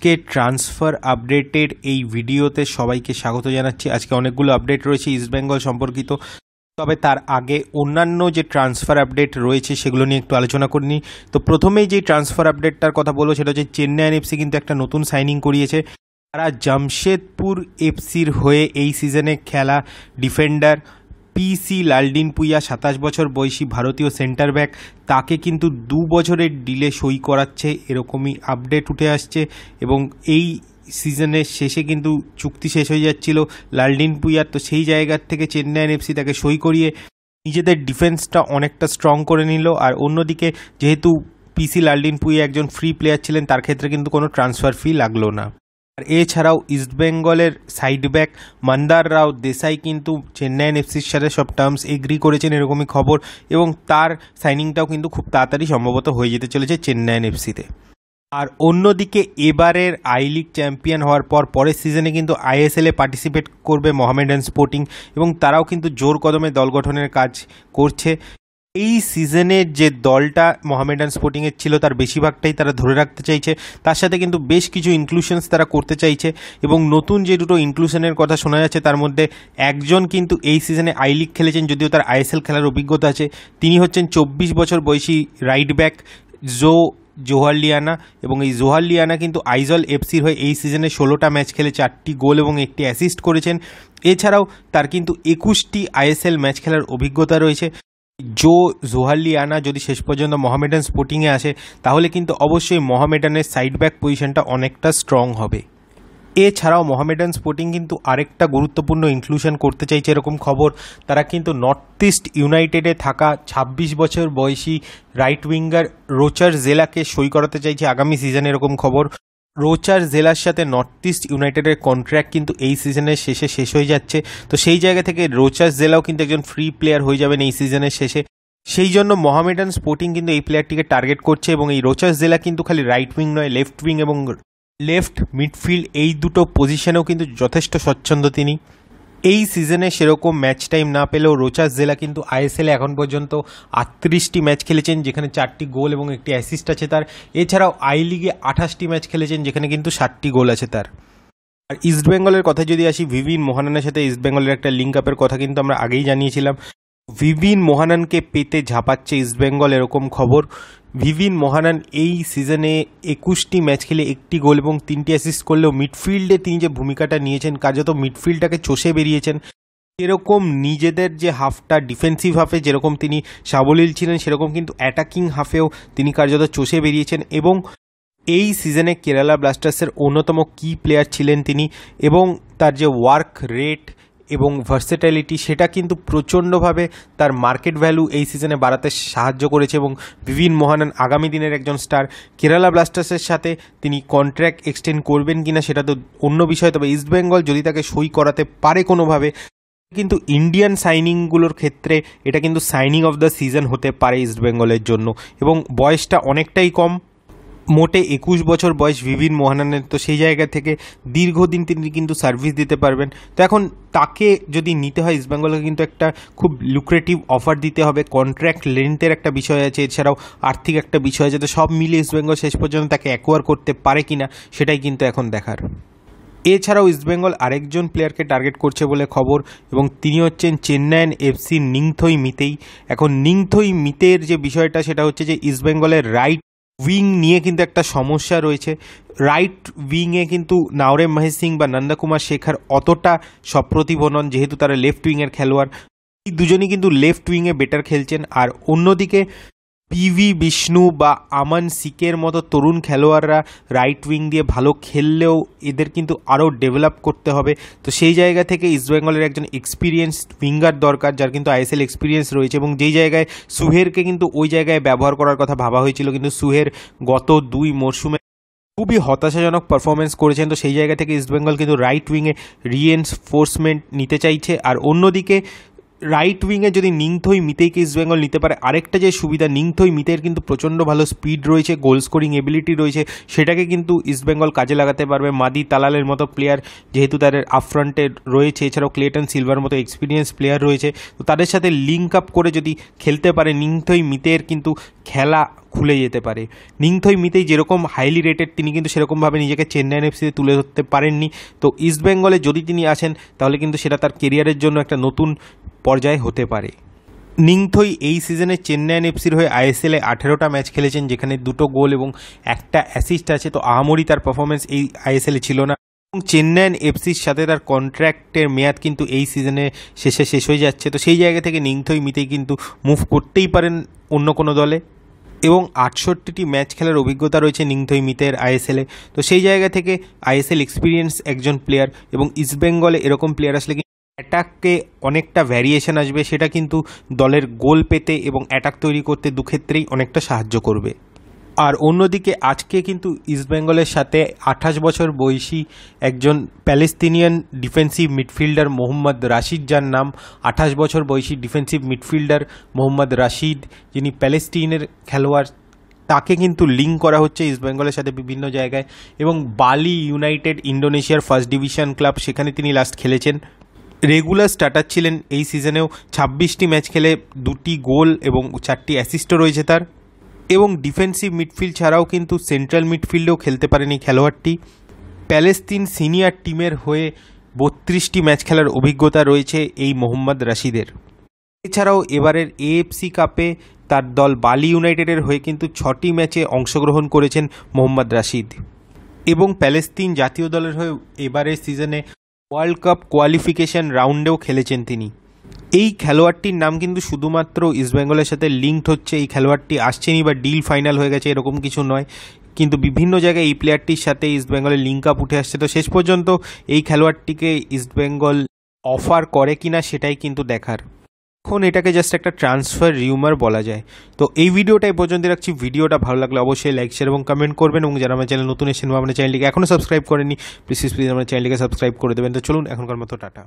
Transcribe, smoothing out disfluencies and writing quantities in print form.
আজকে ট্রান্সফার আপডেটের এই ভিডিওতে সবাইকে স্বাগত জানাচ্ছি। আজকে অনেকগুলো আপডেট রয়েছে ইস্টবেঙ্গল সম্পর্কিত, তবে তার আগে অন্যান্য যে ট্রান্সফার আপডেট রয়েছে সেগুলো নিয়ে একটু আলোচনা করে নিই। তো প্রথমেই যে ট্রান্সফার আপডেটটার কথা বলবো সেটা হচ্ছে চেন্নাই এফসি কিন্তু একটা নতুন সাইনিং করিয়েছে। তারা জামশেদপুর এফসির হয়ে এই সিজনে খেলা ডিফেন্ডার পিসি লালডিনপুইয়া 27 বছর বয়সী ভারতীয় সেন্টার ব্যাক, তাকে কিন্তু 2 বছরের ডিলে সই করাচ্ছে, এরকমই আপডেট উঠে আসছে। এবং এই সিজনের শেষে কিন্তু চুক্তি শেষ হয়ে যাচ্ছিল লালডিনপুইয়ার, তো সেই জায়গার থেকে চেন্নাই এফসি তাকে সই করিয়ে নিজেদের ডিফেন্সটা অনেকটা স্ট্রং করে নিল। আর অন্যদিকে যেহেতু পিসি লালডিনপুইয়া একজন ফ্রি প্লেয়ার ছিলেন, তার ক্ষেত্রে কিন্তু কোনো ট্রান্সফার ফি লাগলো না। আর এছাড়াও ইস্টবেঙ্গলের সাইড ব্যাক মন্দার রাও দেশাই কিন্তু চেন্নাই এফসির সাথে সব টার্মস এগ্রি করেছেন, এরকমই খবর, এবং তার সাইনিংটাও কিন্তু খুব তাড়াতাড়ি সম্ভবত হয়ে যেতে চলেছে চেন্নাই এফসিতে। আর অন্যদিকে এবারের আই লিগ চ্যাম্পিয়ন হওয়ার পরের সিজনে কিন্তু আইএসএলে পার্টিসিপেট করবে মোহামেডান স্পোর্টিং, এবং তারাও কিন্তু জোর কদমে দল গঠনের কাজ করছে। এই সিজনের যে দলটা মোহামেডান স্পোর্টিংয়ের ছিল তার বেশিরভাগটাই তারা ধরে রাখতে চাইছে, তার সাথে কিন্তু বেশ কিছু ইনক্লুশনস তারা করতে চাইছে। এবং নতুন যে দুটো ইনক্লুশনের কথা শোনা যাচ্ছে তার মধ্যে একজন কিন্তু এই সিজনে আই লিগ খেলেছেন, যদিও তার আইএসএল খেলার অভিজ্ঞতা আছে। তিনি হচ্ছেন 24 বছর বয়সী রাইট ব্যাক জোহার লিয়ানা, এবং এই জোহার লিয়ানা কিন্তু আইজল এফসির হয়ে এই সিজনে 16টা ম্যাচ খেলে 4টি গোল এবং 1টি অ্যাসিস্ট করেছেন। এছাড়াও তার কিন্তু 21টি আইএসএল ম্যাচ খেলার অভিজ্ঞতা রয়েছে। জোহার লিয়ানা যদি শেষ পর্যন্ত মোহামেডান স্পোর্টিংয়ে আসে তাহলে কিন্তু অবশ্যই মোহামেডানের সাইড ব্যাক পজিশনটা অনেকটা স্ট্রং হবে। এছাড়াও মোহামেডান স্পোর্টিং কিন্তু আরেকটা গুরুত্বপূর্ণ ইনক্লুশন করতে চাইছে, এরকম খবর। তারা কিন্তু নর্থ ইস্ট ইউনাইটেডে থাকা 26 বছর বয়সী রাইট উইঙ্গার রোচার জেলাকে সই করাতে চাইছে আগামী সিজনে, এরকম খবর। রোচার জেলার সাথে নর্থ ইস্ট ইউনাইটেডের কন্ট্র্যাক্ট কিন্তু এই সিজনের শেষে শেষ হয়ে যাচ্ছে, তো সেই জায়গা থেকে রোচার জেলাও কিন্তু একজন ফ্রি প্লেয়ার হয়ে যাবেন এই সিজনের শেষে। সেই জন্য মোহামেডান স্পোর্টিং কিন্তু এই প্লেয়ারটিকে টার্গেট করছে, এবং এই রোচার জেলা কিন্তু খালি রাইট উইং নয়, লেফট উইং এবং লেফট মিডফিল্ড এই দুটো পজিশনেও কিন্তু যথেষ্ট স্বচ্ছন্দ তিনি। এই সিজনে সেরকম ম্যাচ টাইম না পেলেও রোচার জেলা কিন্তু আইএসএলে এখন পর্যন্ত 38টি ম্যাচ খেলেছেন, যেখানে 4টি গোল এবং 1টি অ্যাসিস্ট আছে তার। এছাড়াও আই লিগে 28টি ম্যাচ খেলেছেন, যেখানে কিন্তু 7টি গোল আছে তার। আর ইস্টবেঙ্গলের কথা যদি আসি, ভিভিন মোহানানের সাথে ইস্টবেঙ্গলের একটা লিঙ্ক আপের কথা কিন্তু আমরা আগেই জানিয়েছিলাম। ভিভিন মোহানানকে পেতে ঝাঁপাচ্ছে ইস্টবেঙ্গল, এরকম খবর। ভিভিন মোহানান এই সিজনে 21টি ম্যাচ খেলে 1টি গোল এবং 3টি অ্যাসিস্ট করলেও মিডফিল্ডে তিনি যে ভূমিকাটা নিয়েছেন, কার্যত মিডফিল্ডটাকে চষে বেরিয়েছেন। এরকম নিজেদের যে হাফটা ডিফেন্সিভ হাফে যেরকম তিনি সাবলীল ছিলেন, সেরকম কিন্তু অ্যাটাকিং হাফেও তিনি কার্যত চষে বেরিয়েছেন। এবং এই সিজনে কেরালা ব্লাস্টার্সের অন্যতম কি প্লেয়ার ছিলেন তিনি, এবং তার যে ওয়ার্ক রেট এবং ভার্সেটাইলিটি সেটা কিন্তু প্রচণ্ডভাবে তার মার্কেট ভ্যালু এই সিজনে বাড়াতে সাহায্য করেছে। এবং ভিভিন মোহানান আগামী দিনের একজন স্টার। কেরালা ব্লাস্টার্সের সাথে তিনি কন্ট্র্যাক্ট এক্সটেন্ড করবেন কিনা সেটা তো অন্য বিষয়, তবে ইস্টবেঙ্গল যদি তাকে সই করাতে পারে কোনোভাবে, কিন্তু ইন্ডিয়ান সাইনিংগুলোর ক্ষেত্রে এটা কিন্তু সাইনিং অফ দ্য সিজন হতে পারে ইস্টবেঙ্গলের জন্য। এবং বয়সটা অনেকটাই কম, মোটে 21 বছর বয়স ভিভিন মোহানানের, তো সেই জায়গা থেকে দীর্ঘদিন তিনি কিন্তু সার্ভিস দিতে পারবেন। তো এখন তাকে যদি নিতে হয় ইস্টবেঙ্গলকে কিন্তু একটা খুব লুক্রেটিভ অফার দিতে হবে, কন্ট্রাক্ট লেন্থের একটা বিষয় আছে, এছাড়াও আর্থিক একটা বিষয় আছে। তো সব মিলিয়ে ইস্টবেঙ্গল শেষ পর্যন্ত তাকে অ্যাকোয়ার করতে পারে কিনা সেটাই কিন্তু এখন দেখার। এছাড়াও ইস্টবেঙ্গল আরেকজন প্লেয়ারকে টার্গেট করছে বলে খবর, এবং তিনি হচ্ছেন চেন্নাই এফসি নিংথই মিতেই। এখন নিংথই মিতের যে বিষয়টা সেটা হচ্ছে যে ইস্টবেঙ্গলের রাইট উইং নিয়ে কিন্তু একটা সমস্যা রয়েছে। রাইট উইংয়ে কিন্তু নাওরেম মহেশ সিং বা নন্দকুমার শেখার অতটা সপ্রতিভ নন, যেহেতু তারা লেফট উইংয়ের খেলোয়াড়। এই দুজনই কিন্তু লেফট উইংয়ে বেটার খেলছেন। আর অন্যদিকে পিভি বিষ্ণু বা আমান সিকের মতো তরুণ খেলোয়াড়রা রাইট উইং দিয়ে ভালো খেললেও এদের কিন্তু আরও ডেভেলপ করতে হবে। তো সেই জায়গা থেকে ইস্টবেঙ্গলের একজন এক্সপিরিয়েন্সড উইঙ্গার দরকার, যার কিন্তু আইএসএল এক্সপিরিয়েন্স রয়েছে। এবং যেই জায়গায় সুহেরকে কিন্তু ওই জায়গায় ব্যবহার করার কথা ভাবা হয়েছিল, কিন্তু সুহের গত 2 মরশুমে খুবই হতাশাজনক পারফরমেন্স করেছেন। তো সেই জায়গা থেকে ইস্টবেঙ্গল কিন্তু রাইট উইংয়ে রিএনফোর্সমেন্ট নিতে চাইছে। আর অন্যদিকে রাইট উইংয়ে যদি নিংথই মিতেইকে ইস্টবেঙ্গল নিতে পারে, আরেকটা যে সুবিধা, নিংথই মিতের কিন্তু প্রচণ্ড ভালো স্পিড রয়েছে, গোল স্কোরিং এবিলিটি রয়েছে, সেটাকে কিন্তু ইস্টবেঙ্গল কাজে লাগাতে পারবে। মাদি তালালের মতো প্লেয়ার যেহেতু তাদের আপফ্রন্টে রয়েছে, এছাড়াও ক্লেটন সিলভার মতো এক্সপিরিয়েন্স প্লেয়ার রয়েছে, তো তাদের সাথে লিঙ্ক আপ করে যদি খেলতে পারে নিংথই মিতের কিন্তু খেলা খুলে যেতে পারে। নিংথই মিতেই যেরকম হাইলি রেটেড, তিনি কিন্তু সেরকমভাবে নিজেকে চেন্নাইন এফসিতে তুলে ধরতে পারেননি। তো ইস্টবেঙ্গলে যদি তিনি আসেন তাহলে কিন্তু সেটা তার কেরিয়ারের জন্য একটা নতুন পর্যায়ে হতে পারে। নিংথই এই সিজনে চেন্নাইন এফসির হয়ে আইএসএলে 18টা ম্যাচ খেলেছেন, যেখানে 2টো গোল এবং 1টা অ্যাসিস্ট আছে। তো আহামরি তার পারফরমেন্স এই আইএসএলে ছিল না এবং চেন্নাইন এফসির সাথে তার কন্ট্রাক্টের মেয়াদ কিন্তু এই সিজনে শেষ হয়ে যাচ্ছে। তো সেই জায়গা থেকে নিংথই মিতেই কিন্তু মুভ করতেই পারেন অন্য কোনো দলে এবং 68টি ম্যাচ খেলার অভিজ্ঞতা রয়েছে নিংথই মিতের আইএসএলে। তো সেই জায়গা থেকে আইএসএল এক্সপিরিয়েন্স একজন প্লেয়ার এবং ইস্টবেঙ্গলে এরকম প্লেয়ার আসলে অ্যাটাকে অনেকটা ভ্যারিয়েশন আসবে, সেটা কিন্তু দলের গোল পেতে এবং অ্যাটাক তৈরি করতে দুক্ষেত্রেই অনেকটা সাহায্য করবে। আর অন্যদিকে আজকে কিন্তু ইস্টবেঙ্গলের সাথে 28 বছর বয়সী একজন প্যালেস্তিনিয়ান ডিফেন্সিভ মিডফিল্ডার মোহাম্মদ রাশিদ, যার নাম 28 বছর বয়সী ডিফেন্সিভ মিডফিল্ডার মোহাম্মদ রাশিদ, যিনি প্যালেস্তিনের খেলোয়াড়, তাকে কিন্তু লিঙ্ক করা হচ্ছে ইস্টবেঙ্গলের সাথে বিভিন্ন জায়গায়। এবং বালি ইউনাইটেড, ইন্দোনেশিয়ার ফার্স্ট ডিভিশন ক্লাব, সেখানে তিনি লাস্ট খেলেছেন। রেগুলার স্টার্টার ছিলেন এই সিজনেও, 26টি ম্যাচ খেলে 2টি গোল এবং 4টি অ্যাসিস্টও রয়েছে তার। এবং ডিফেন্সিভ মিডফিল্ড ছাড়াও কিন্তু সেন্ট্রাল মিডফিল্ডেও খেলতে পারেন এই খেলোয়াড়টি। প্যালেস্তিন সিনিয়র টিমের হয়ে 32টি ম্যাচ খেলার অভিজ্ঞতা রয়েছে এই মোহাম্মদ রাশিদের। এছাড়াও এবারের এএফসি কাপে তার দল বালি ইউনাইটেডের হয়ে কিন্তু 6টি ম্যাচে অংশগ্রহণ করেছেন মোহাম্মদ রাশিদ। এবং প্যালেস্তিন জাতীয় দলের হয়ে এবারের সিজনে ওয়ার্ল্ড কাপ কোয়ালিফিকেশন রাউন্ডেও খেলেছেন তিনি। এই খেলোয়াড়টির নাম কিন্তু শুধুমাত্র ইস্টবেঙ্গলের সাথে লিঙ্কড হচ্ছে, এই খেলোয়াড়টি আসছেনই বা ডিল ফাইনাল হয়ে গেছে এরকম কিছু নয়, কিন্তু বিভিন্ন জায়গায় এই প্লেয়ারটির সাথে ইস্টবেঙ্গলের লিঙ্ক আপ উঠে আসছে। তো শেষ পর্যন্ত এই খেলোয়াড়টিকে ইস্টবেঙ্গল অফার করে কিনা সেটাই কিন্তু দেখার। এখন এটাকে জাস্ট একটা ট্রান্সফার রিউমার বলা যায়। তো এই ভিডিওটা এই পর্যন্ত রাখছি। ভিডিওটা ভালো লাগলে অবশ্যই লাইক, শেয়ার এবং কমেন্ট করবেন, এবং যারা আমার চ্যানেল নতুন এসেছেন বা আমার চ্যানেলটিকে এখনও সাবস্ক্রাইব করেননি প্লিজ আমার চ্যানেলটিকে সাবস্ক্রাইব করে দেবেন। তো চলুন এখনকার মতো টাটা।